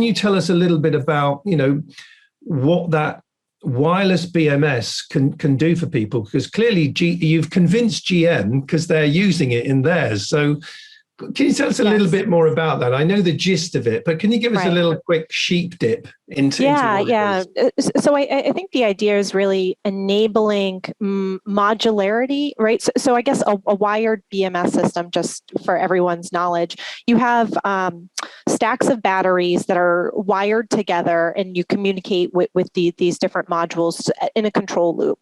can you tell us a little bit about, what that wireless BMS can do for people? Because clearly you've convinced GM because they're using it in theirs. So can you tell us a little bit more about that? I know the gist of it, but can you give us a little quick sheep dip into what it is? So I think the idea is really enabling modularity, right? So I guess a wired BMS system, just for everyone's knowledge, you have stacks of batteries that are wired together, and you communicate with these different modules in a control loop.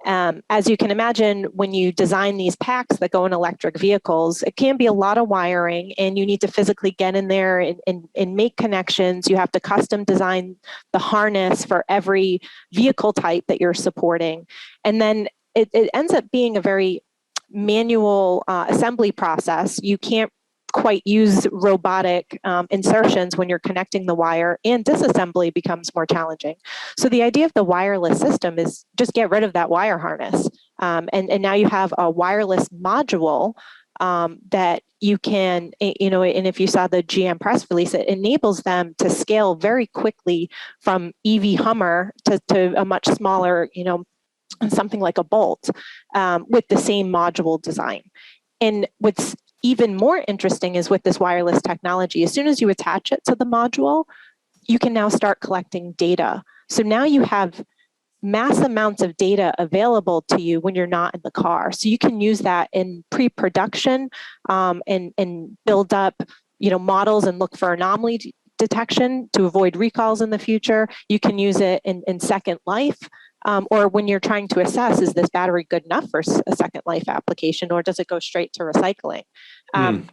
As you can imagine, when you design these packs that go in electric vehicles, it can be a lot of wiring, and you need to physically get in there and make connections. You have to custom design the harness for every vehicle type that you're supporting. And then it ends up being a very manual assembly process. You can't quite use robotic insertions when you're connecting the wire, and disassembly becomes more challenging. So the idea of the wireless system is just get rid of that wire harness. And now you have a wireless module that you can, and if you saw the GM press release, it enables them to scale very quickly from EV Hummer to a much smaller, something like a Bolt with the same module design. And what's even more interesting is with this wireless technology, as soon as you attach it to the module, you can now start collecting data. So now you have mass amounts of data available to you when you're not in the car. So you can use that in pre-production and build up, models and look for anomaly detection to avoid recalls in the future. You can use it in second life. Or when you're trying to assess, is this battery good enough for a second life application, or does it go straight to recycling?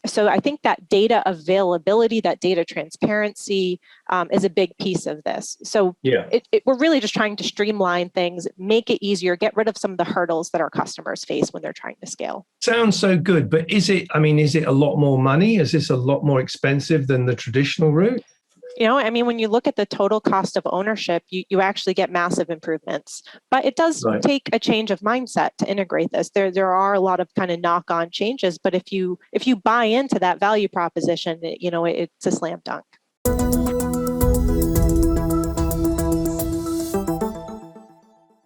So I think that data availability, that data transparency is a big piece of this. So we're really just trying to streamline things, make it easier, get rid of some of the hurdles that our customers face when they're trying to scale. Sounds so good, but is it a lot more money? Is this a lot more expensive than the traditional route? When you look at the total cost of ownership, you actually get massive improvements. But it does take a change of mindset to integrate this. There are a lot of kind of knock-on changes, but if you buy into that value proposition, it's a slam dunk.